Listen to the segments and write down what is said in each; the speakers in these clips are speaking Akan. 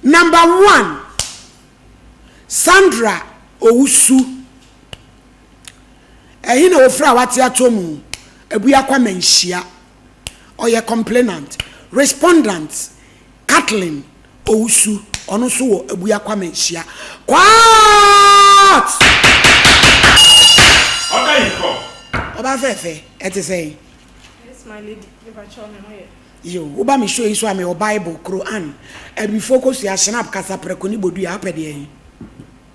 Number 1, Sandra Owusu. Ehina ofra wati atomu. Ebuya kwa menshia. Oye complainant. Respondent Kathleen Owusu. Ono so wo ebuya kwa menshia. What? Okay, go. Oba fefe, eti say. Yes, my lady. Never show me here. Yo, uba mi show iso ame o Bible, Quran. E bi focus ya snap kasa preko ni bodu ya apede yin.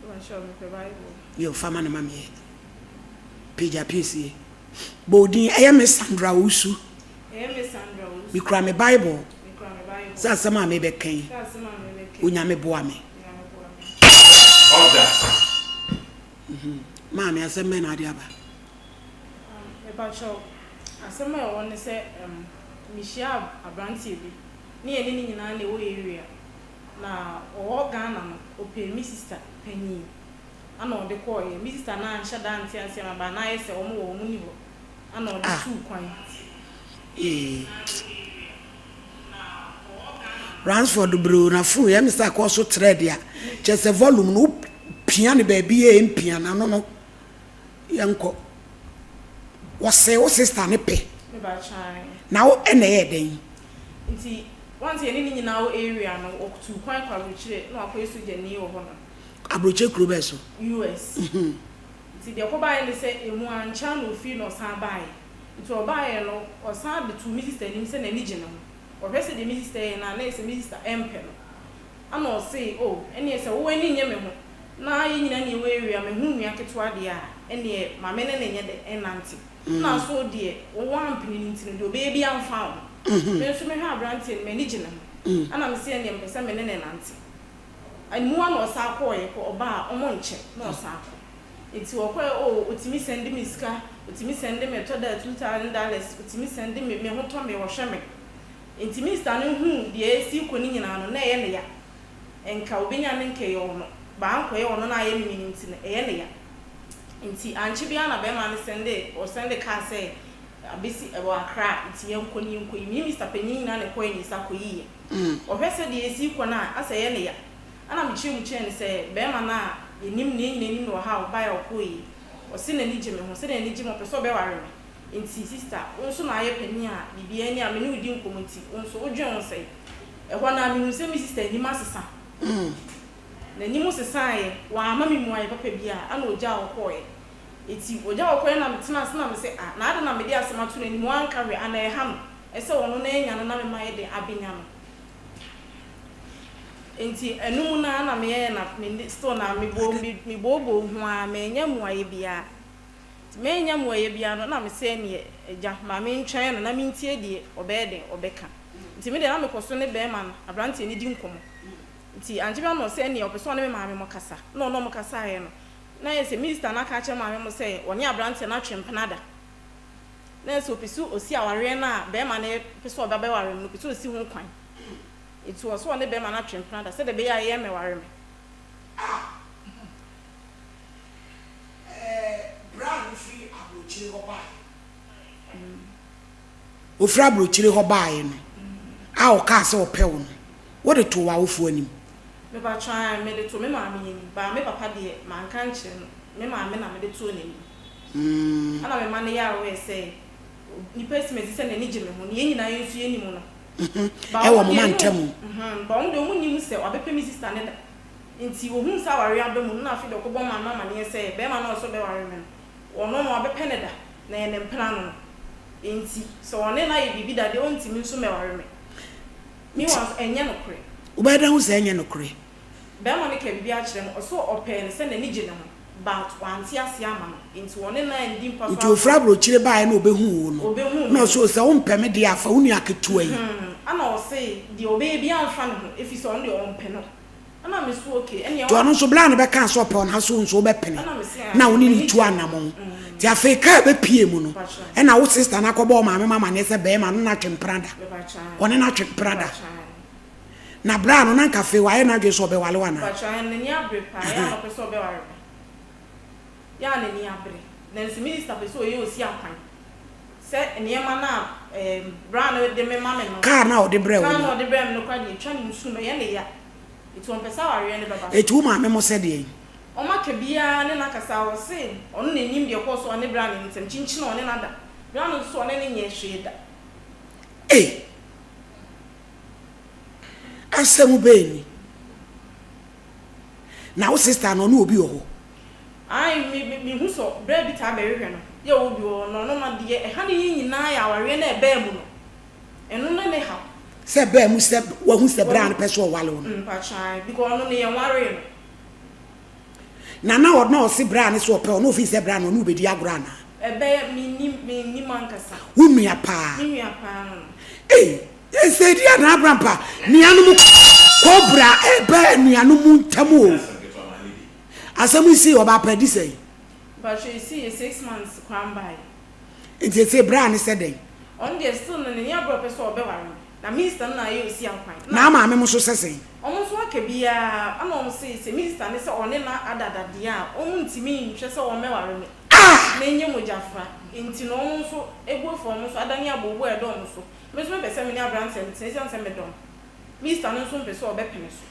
Never show me the Bible. Yo, fama na mami. Pija PC. Bodin eye me Sandra Owusu. Eye me Sandra Owusu. Mi kura me Bible. Mi kura me Bible. Sa sama me be kan. Sa sama me be kan. Unya me boa me. Order. Mami aseme na ade aba. Never show. Asema I want to say Michelle Abranti bi. Ni eni ni nyina na wo area. Na o Ghana no o pe mi sister panyi. Ana o de call ye mi sister na ansha dance anse ma ba na yese o mo wo mu ni bo. Ana o de two kwan. Ransford bro na fu ye Mr. Koso thread ya. Chese volume no piano baby e piano no. Yanko. Wase o sister ne pe. Me ba chan. Now ene ye den. Nti once ye ni nyina wo area no o two kwan kwa rochire na akwesu je ni wo ho no. Abroche Krubeso. US. Nti de ko bae ne se emu ancha no fi no san bae. Nti o bae no o san de two minister nim se na ni gina no. O hwese de minister na na se minister MP no. Ana o say oh ene se wo ani nye me ho. Na ye nyina ni wo area me hu nua ketwa de a ene ma me ne nye de enanti. Na so de wo wampini nti no de obebi amfa wo. Me so me hwa Abranti me ni gina ho. Ana me se ene mpesa me ne nanti. Amu an osa akoye ko oba omo nche na osa akọ enti okwe o otimi send me sika otimi send me toda $2,000 otimi send me ho to me wo hwe me enti minister no hu de esi ko ni nyina no na ye ne ya enka obenya ne nke yo no ba anko ye ono na ye ni nti na ye ne ya enti anchi bia na be ma ne send ka say abisi ebo akra enti ye nko ni nko yi minister panyin na ne ko yi sa ko yi o hwese de esi ko na asa ye ne ya ana michi mu chen se be ma na enim ne enim no ha ba ya okoyi o se na ni gime ho se na ni gime peso be ware me enti sister wonso na aye pani a bibia ni a me ne udi nkomunti wonso odwen won se e ho na mi hu se mi sister ni masesa na ni mu sesa ye wa ama mi mu aye papa bia ana oja okoyi eti oja okoyi na metena se na me se na ade na me de asema to na ni mu anka we ana e ha no e se wono na enya no na me ma ye de abenya no enti enum na me ye na me store na me bobo ho a me nya muaye bia me nya muaye bia no na me se ne eja ma me ntwen no na me ntie die obede obeka enti me de na me koso ne be ma no Abranti ni di nkomo enti anje bia no se ne opeso ne me ma me mo kasa no no mo kasa ye no na ye se minister na ka che ma me mo se woni Abranti na twempenada na se opisu osi aware na be ma ne peso oba be ware no opisu osi ho kwan it was one be man atwem planda said the be ya me ware me Brown free abrochire ho bae o free abrochire ho bae no a o ka se o pe wo no wo de to wa wo fu anim me ba try me de to me ma me yin ba me papa de man kan kire no me ma me na me de to ni ana me ma ne ya we say ni person me se na ni gime ho ni nyina yensu yenim no e wo man tamu ba on de mu nim se obepe mi sister ne da nti wo hu sa ware abamu na afi de ko bo mama ne se be ma na so be ware me ono no obepe ne da na ye ne mpena no nti so one na ye bibi da de on ti mi so me ware me mi wa enye no kure wo ba da hu se enye no kure be ma ne ka bibi a kire mo so ope ne se na ni gine ho but wanti ase ama no nti one na ndi mpa so nti o free abrochire bae na obehu wo no no so se wo mpeme de afa wo nua ketua yi ana o say the obey bi anfa no if is on the on pen ana me so okay ene to no so bla no be kan so pe on ha so nso be pene na wo ni tu anamon ti afeka be pie mu no e na wo sister na kobo ma me mama ne se be ma no na twemprada one na twemprada na bra no na kafe wa ye na dwe so be wale wana ba cha ne ni abre pa ya no pe so be ware ya ne ni abre na nsi minister pe so ye osi akwan se enema na bra no de me mama no car na o de bre wo car no de bre me no kwa de twa ni nsu no ye ne ya It's one person are really baba. E tu ma me mo said ye. O ma ka bia ne na kasa wo se, ono na enyim de ko so ne bra ne ntem chinchi na one na da. Bra no so one ne nye hwe da. Eh. Asemu be ni. Na wo sister no no obi ho. Ai me hu so bra bi ta ba hwehwe no. Ye obi wo no no ma de e ha ne nyina ya aware na e ba mu no. Eno na ne ha. Se ba mu se wa hu se bra na peso wale no. Pa chai because ono ne ye ware no. Na o si bra ne so pe no fi se bra no no obedi agora na. Ebe mi mankasa. Wo nua pa. Mi nua pa no. Eh, se dia na abrampa. Nuanu mu kobra ebe nuanu mu ntamu. Asamu si oba pedi sei. But you see 6 months kwan by. Nti se bra ne se den. On dey still no ne abro person obeware. Na minister na ye si akwan. Na ma me mo so sese. Omo so aka bia, ana omo se minister ne se one na adada dia, omo ntimi nhwe se o meware me. Na enye mojafra. Nti no omo so ego fo omo so adani abobo edo omo so. Me so me pese me ni abrante nti se se me dom. Minister no so pese obepene so.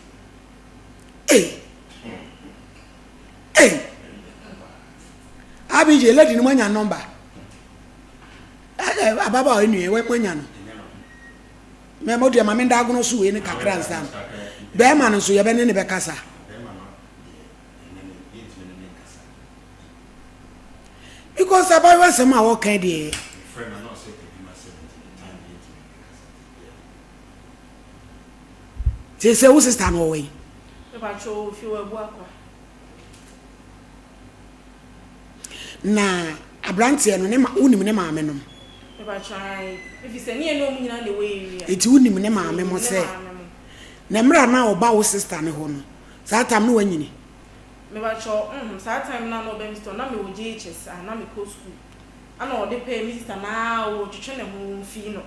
Abije lady no manya number. Ababa o enu e manya no. Me mo de ma me nda agono so we ni kakra nsam. Be ma no so ye be ne be kasa. Because about was ma wo kan de. Friend are not say to be my 70 time. Say wo sister no we. E ba cho fi wa bu akwa. Na abrante no ne ma unim ne maame no. E ba try if you say ni eno mu nyina de we area. Eti unim ne maame mo se. Na mra na oba wo sister ne ho no. Sa tam no wanyini. Me ba cho sa time na no be Mr. na me wo JHS na me ko school. Ana o de pay me sister na wo twetwe ne ho fi no.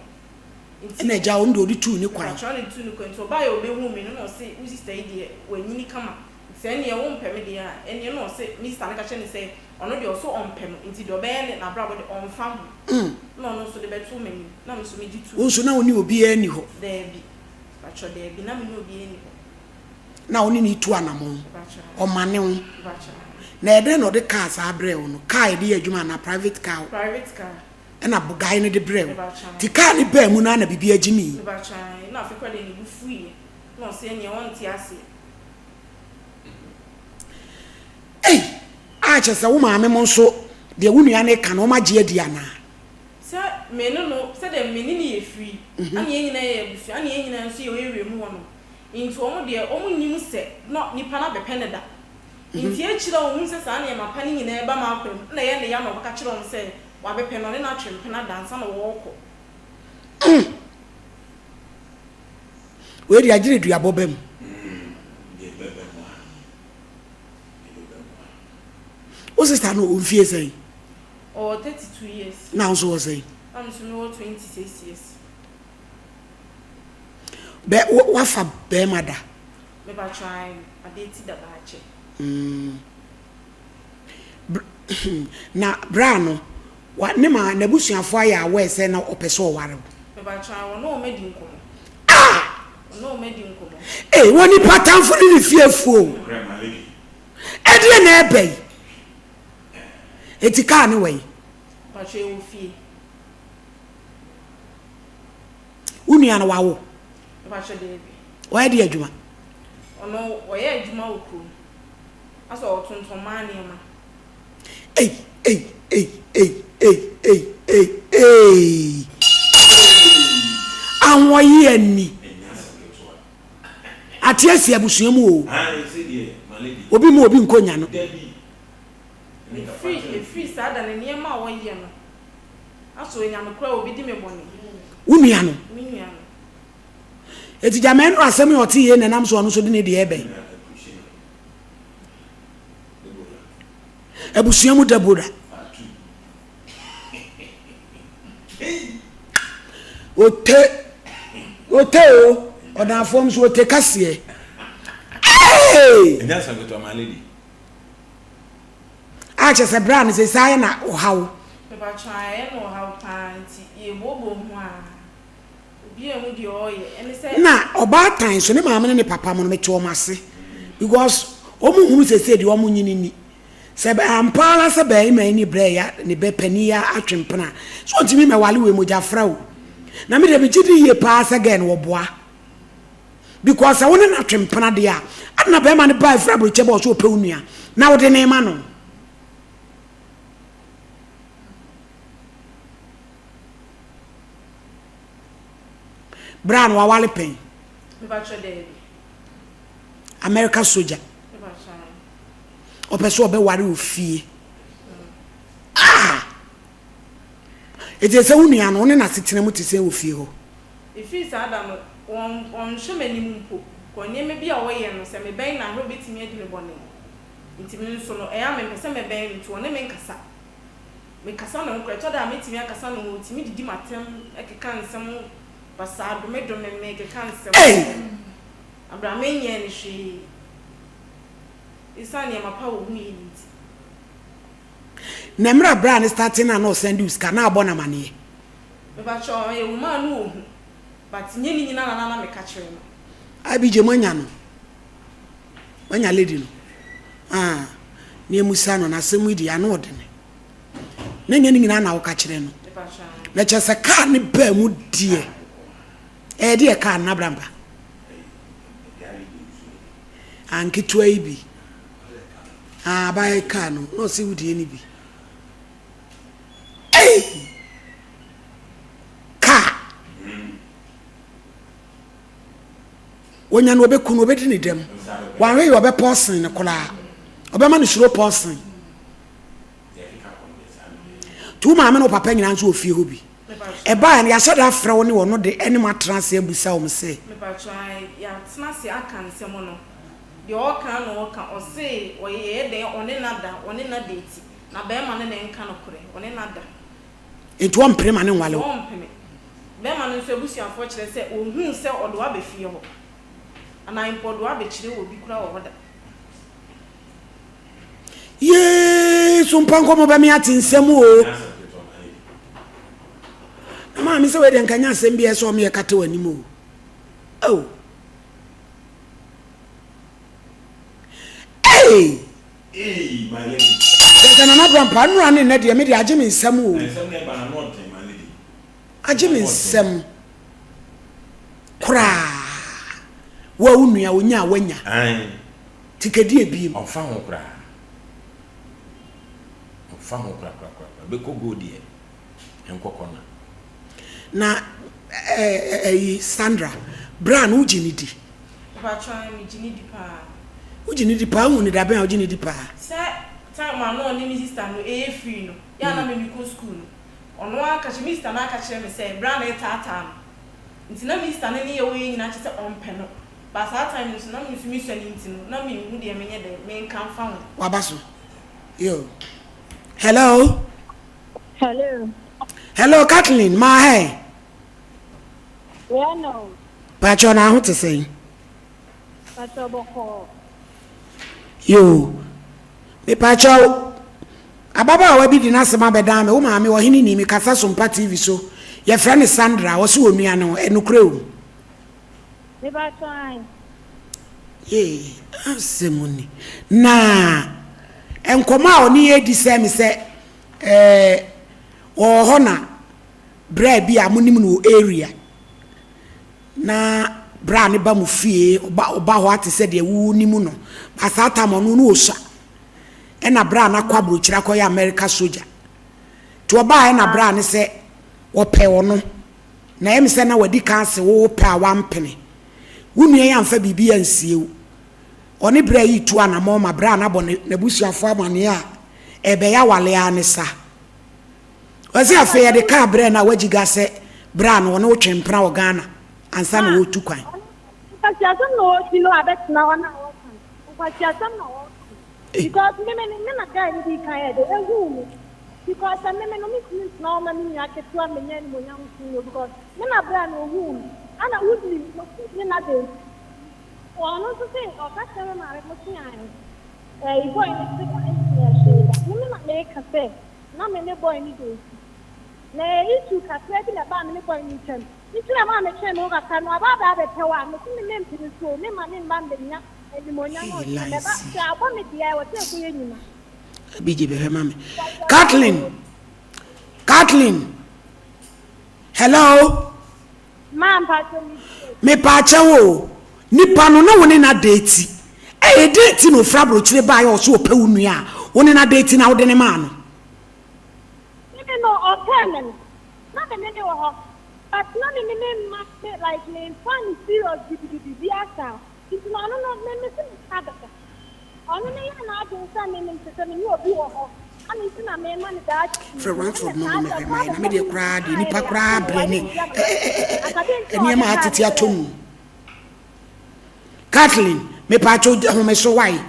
Na ja wo ndo di tu ni kwan. Try ne tu ni kwan so ba yo be hu me no say wo sister e de wanyini kama. Se ne wo mpɛ me de a ene no say Mr. na ka che ne say ono de so ompɛ no nti do be ne na bra bo de onfa ho. No no so de betu me ni na me so me di tu. Wo so na woni obi ani ho. There bi. Ba cho there bi na me no obi ani ho. Na woni ni tu anamon. O mane wo. Ba cho. Na ede no de car sa abre wo no. Car de adwuma na private car. Private car. Na bugai ne de bre wo. Ti car ni ba mu na na bibia agimi. Ba cho. Na afikwa de ni bu free. No say ne won ti ase. Acha sa wo maame mo nso de wo nua ne ka no magye adia na. Se me no se de me ni ye free. Ani enyina ye busu, ani enyina nso ye we mu wono. Into omo de omo nim se no nipa na bepe ne da. Nti e kira wo hu se sa na ye mapa ni nyina e ba ma akwam. Na ye ne ya no ka kira wo se wa bepe no ne na twempe na dansa na wo ko. We di agire duabo bam. O sister no onfie say. Or 32 years. Now so say. I'm so 26 years. Be wa fa be mada. Me ba try a date da ba che. Na bra no wa ne ma na busuafo aya we say na opeso ware. Me ba try wo no me di nkomo. No me di nkomo. Woni patam for ni fiefuo. Grandma lady. E de na ebe. Etika ni we. Ba try wo fie. Unu ana wawo. Ba try dey bi. Wa de adwuma. Ono wo ye adwuma wo kru. Aso o tonton ma ne ma. Anwo ye ani. Ati asi abusua mu o. Obi mu obi nkonya no. Free sada ne niam a wo ye no. Aso enya no kra obi di me boni. Unua no. Minua no. Eti jamen no asem yo tie na nam so no so de ne de ebe. Abusua mu dabura. Ote o odan fom so ote kase. Enya sango to my lady. Acha se brand se sai na o hawo. Me ba try no how panti e bobo ho a. na oba tan so ne maame ne papa mo no meti o mase because omu hunu sese de omu nyini ni se be ampala se be ma ni bre ya ne be pani ya atwempena so ntimi me wale we mojafra o na me de be gidi ye pass again wo boa because wona na atwempena de a na be ma ne ba fra bro chebo so pe unua na wo de ne ma no Brown wa wale pen. America soldier. Opeso obe ware ofie. Ah. It is a unia no na setena mu tise ofie ho. Ifi sa adam on shomani mpo. Ko nyeme bia wo ye no se me ben na ho betimi adi me bone. Ntimi nso no e ya me pese me ben nto ne me nkasa. Me kasa na nkra to da metimi akasa no timi didi matem ekeka nsem pasado me do me ke nsem. Abraham enye ni hwe. Isani mapa wo hu yi nti. Na mra bra ne starting na no send you scan na abona mane. Me ba cho e wo ma no ohu. But nye ni nyina na me ka kire no. Abije manya no. Manya lady no. Ah. Ne musa no na semu di ana odene. Na nye ni nyina na wo ka kire no. Na chese car ne ba mu die. E die car na bramba. Anki to ibi. Ah ba car no. No si wudi eni bi. Hey! Car. Wonya no obeku no obedi ni dem. Wanwe yo obe person ne kola. Obema no shiro person. Tu ma me no papa nyina nso ofie ho bi. E ba na ya shada afra wo ne wo no de enema trans ebusa wo se. Me pa try ya tena se aka nsem no. De o kan no o kan o se o ye de one na date. Na be ma ne nka no kore. One na da. Etu ompre ma ne nwale. Ompre. Be ma no nso ebusuafo kire se ohun se odo abefie ho. Ana impodo abekire wo bi kura wo hoda. Ye SOMPA nkomo ba mi ati nsem o. Ma mi se we de nkanya asem bi eso me kate wanim o. Oh. Hey! Hey, my lady. There's an another pan running na de me de age me nsem o. Nsem ne ba na not my lady. Age me nsem. Kura. Wa unua onya wanya. Tikedi ebiem. Ofa ho kura. Ofa ho kura. Be ko go die. Enkokona. Na Sandra Brown ujini di. Pa try me jini di pa. Ujini di pa hu ni da ben ujini di pa. Se time ano ni mi sister no e free no. Ya na me ko school no. Ono aka che mi sister na aka kire me say Brown e tata no. Nti na mi sister ne ye we nyina che se ompe no. But that time no na mi fi mi so ni nti no. Na mi hu de me nye de me kan fa ho. Wabaso. Yo. Hello. Hello Kathleen, ma hey. Yeah, no. Pacho na hu te say. Pacho boko. Yo. Me pacho. Ababa wa bi di na sema bedan me wo ma me wo hini ni me kasa SOMPA TV so. Ye friend Sandra wo se onua no enukre o. Me pacho ai. Ye, asemuni. Na enkoma oni edi se me se ho na bra bi amunim no area na bra ne ba mu fie oba ho ate se de wu nimu no asata mo no osha e na bra na kwa brochira ko ya America soldier to oba e na bra ne se wo pe wono na em se na wadi kan se wo pe awampene wunu ya amfa bibia nsie oni bra yi tu anamo ma bra na bo na busuafo amane a ebe ya wale anisa Wazi afeya de ka bre na wajiga se bra no no twempra wo Ghana ansa na wo tu kwan. Kasi asam no sino abet na wana wo kan. Kasi asam na wo. Because me na guy ni kan de ehu. Because me no me na ma ni aketu a me nya ni mo nya nsu because me na bra no hu. Ana wudni ni na de. Ono so se o ka se ma re mo ti an. Boy ni se ko ni me na me ka se na me boy ni de. Na itu kakra bi na ba me boy ni chen Nti na ma me che no ka no aba be pewa me ti me mpiri so me ma ne mba mbenya edimonya no me ba sa abo me dia wo te ko yenyina BJ be mama Kathleen hello ma mpa me pa chewo nipa no na woni na date date no fra brochire ba ya so opa wunu a woni na date na wode ne ma no no okay na me ne wo but no me like me fun serious be asa it's no me see kada ono ne ya na adu sa me se me obi wo ho ani si na me man da for one for no me na me de kra de nipa kra brene eni ma atete atom Kathleen me pa cho ho me so why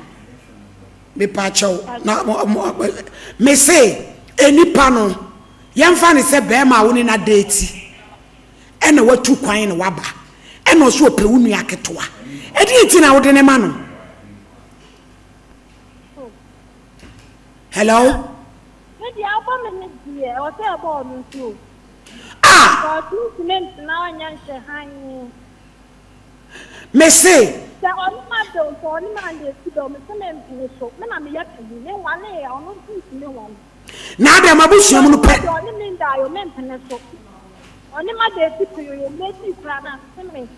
me pa cho na me say enipa no yemfa ne se be ma woni na date ena watu kwan na waba ena so opewu nu aketoa edi enti na wode ne ma no hello edi abo me die o se abo no so ah ko cement na wanya nche han me say se oni ma do so oni ma de si do me cement ni so me na me ya tani ne wane ya ono si me wane na da mabusu mu no pe oni me nda yo me mpene so oni ma de ti yo ye me ti kra na cement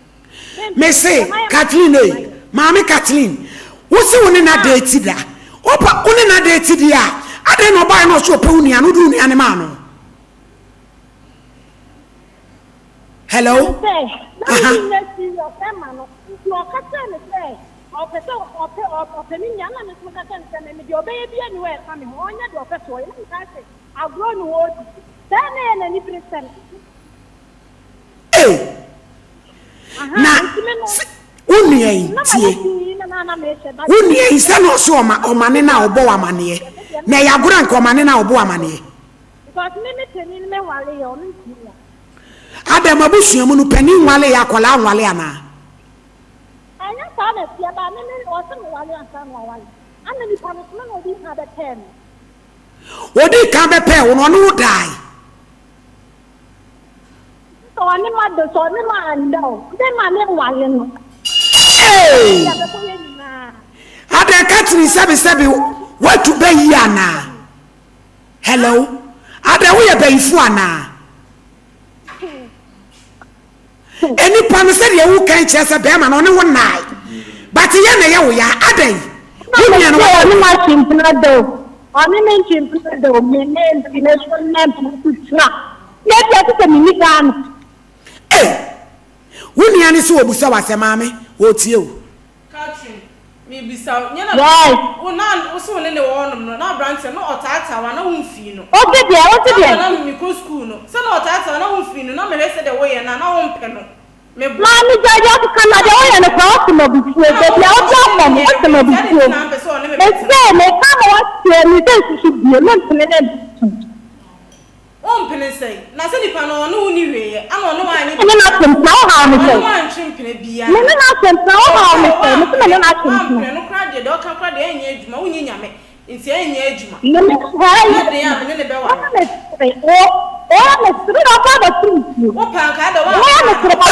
me say Kathleen mama Kathleen wo se woni na date da opa woni na date dia ade no buy no so pe woni anu du ni ane ma no hello aha na ti yo pe ma no no ka se me say o pe ni nya na me so ka se me di obeye bia ni we ka me ho onya do pe so ye na ka se agro ni wo di tane na ni present na unie tie unie se no so o mane na obo wa mane na ya gura nko mane na obo wa mane because me teni me wale yo no ti adam abusuamu no pani wale ya kola wale ana anya sa na ti ba me o se me wale asa na wale ana ni pa no no di ka be ten odi ka be pe wo no dai so ani ma do so ni ma ando de ma me wale no ada Kathleen sebi what to be yana hello ada we be ifu ana eni pan se de wu kan che se be ma no ne wo nai but ye na ye wo ya ada wo ni no oni ma chimpna do oni men chimpna do me ne international name putra ne ti se mi ni kan wuni ani so obusa wase maame wo tie o Kathleen me bisa nya na yes o na o so ne wo no na branch no otata wa na wo mfi no o te dia na me ko school no se na otata na wo mfi no na me hwese de wo ye na wo mpe no me ma mi jaja ku kana de o ye ne ko mo bi fu e dia o ta mo mo se mo bi fu e se me ka mo wa se mi de su bi no ntene ne on pene sei na se nipa no no uni weye ana no ani ne na tempna o ha mo sei no an chimpene bia ne na tempna o ha mo sei ne na tempna no kra de do ka kra de enya adwuma unyi nyame nti enya adwuma ne me ha de ya ne be wa o me sire na pa da tu o pa ka da wa me sire pa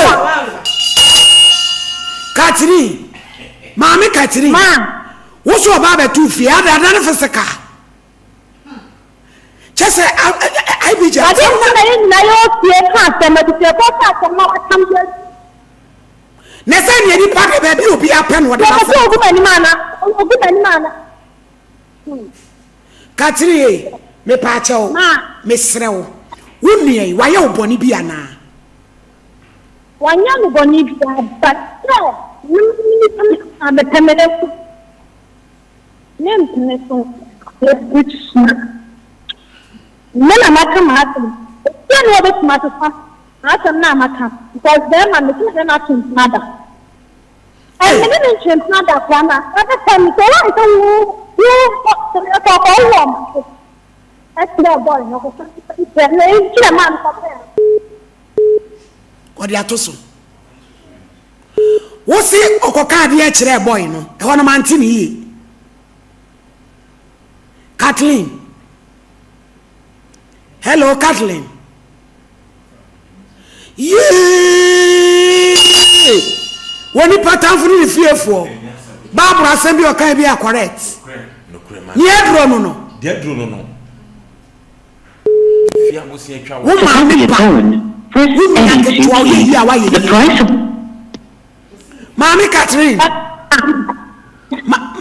Kathleen maame Kathleen ma wo so ba be tu fi ada na fisika chese I be just na yo tie ka se ma di ko ka se ma wa tam je ne se ne di pa be bi obi apen wo de na se ogu mani mana Kathleen me pa chao me srewo wunnie wa ye oboni bi ana wanya no boni bi but no ni am temene ku nem tene so which nana maka mata ya no be mata fa ata na maka because them and the na tun nada and me no tun nada kwa na ata time so wa so to ko wo extra boy no ko se ne kira man ko ko dia to so wo si okoka de e kire boy no e ho no manti ni yi Kathleen hello Kathleen Woni patamfo ni fiefo Bible asem bi okan bi correct ni edro no de dro no fia mo se atwa wo ma me pa the price of Mami Kathleen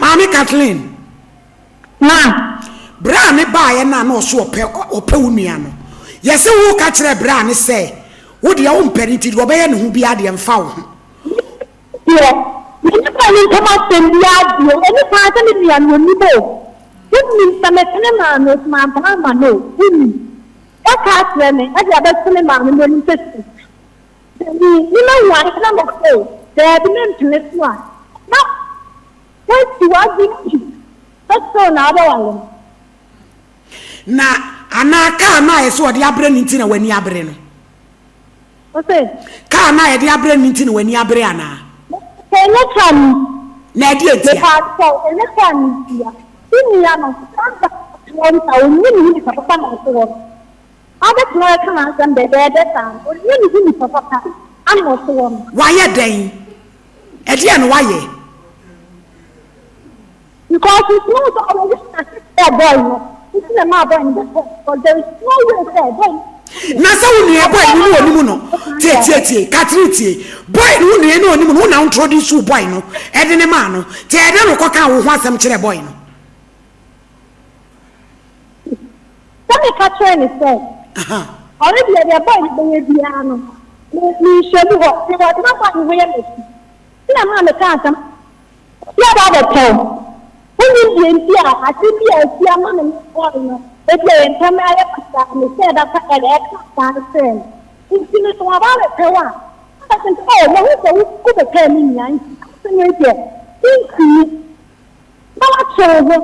Mami Kathleen na bra ne ba ye na na so ope unua no yese wo ka kire bra ne se wo de wo mperinti wo be ye ne hu bi ade mfa wo yeah ni pa ni kama sendia dio ni pa ta ni bia no ni bo ni samekene ma no ma ba ma no ni o ka kire ne a dia be sene ma no ni tesi ni ma wa na mo ko de bi nem tene so a na what you are doing so na ba wa na anaka na yeso ode abre ninti na wani abre no okay ka na ye de abre ninti na wani abre ana kenya kan na de etia pa so ene kan dia ni ya no sanga won ta ni papa na so ada twa kan san de ta ni papa ano so why den edia no why because it's not always a boy it's not my boy because there is no way there boy na sa wonu e boy ni woni mu no tie katriti boy ni wonu e no ni mu na introduce boy no e de ne ma no tie e de no koka wo ho asem kire boy no me catch any say already the boy be bia no ni shebu ho ti wa ma kwa ni we me na ma me ka asem ya ba the tell when you be I think you are man and no if you come I said that I friend it's in to about it I can oh no who could tell me yan think no trouble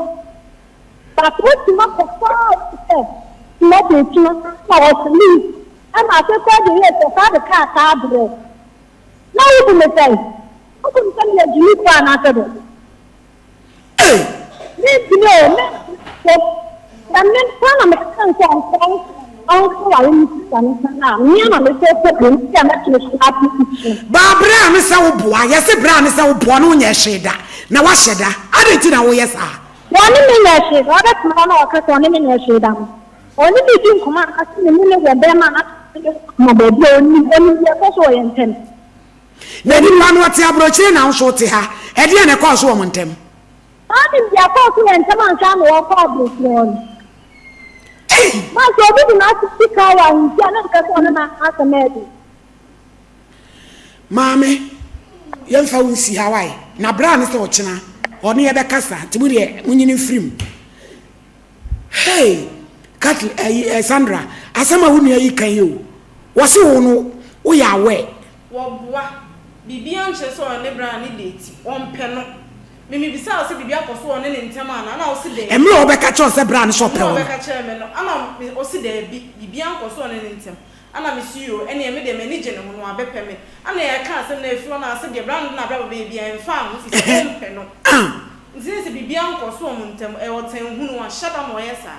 but what you want for not it no sleep I'm at the father car bread now you me say who can tell you you plan after Barbara me sa wo boa yesi bra me sa wo boa no nya sheda na wa sheda adeti na wo yesa woni me nya sheda oda tuma na o ka so ni me nya sheda oni bi tin kuma asi ni ne we be ma na mo be bi oni ya ko so yentem na di ma no ti abrochi na so ti ha e de na ko so wo ntem Adim dia ko ku en taman ka no ko abusron. Ma so bi na sika wa ntia na ka so na asamedi. Mame, yem fa unsi Hawaii. Na bra ne se o china. Oni ye be kasa, tibu de munyini frim. Hey, Sandra, asama hunu yi kan yo. Wo se wo no, wo ya we. Wo boa. Bibia nche so ne bra ne date. On pe no. Mimi bisa o se bibia koso one ne ntem ana na o se de emre obeka cho se bra ne so pe o obeka che me no ana o se de bibia koso one ne ntem ana me CEO ene e me de mani je ne ho no abepe me ana ye ka se na efi na se de brand na bra bibia emfa mo fi se mpe no nti se bibia koso mo ntem e o ten hu no a shada mo yesa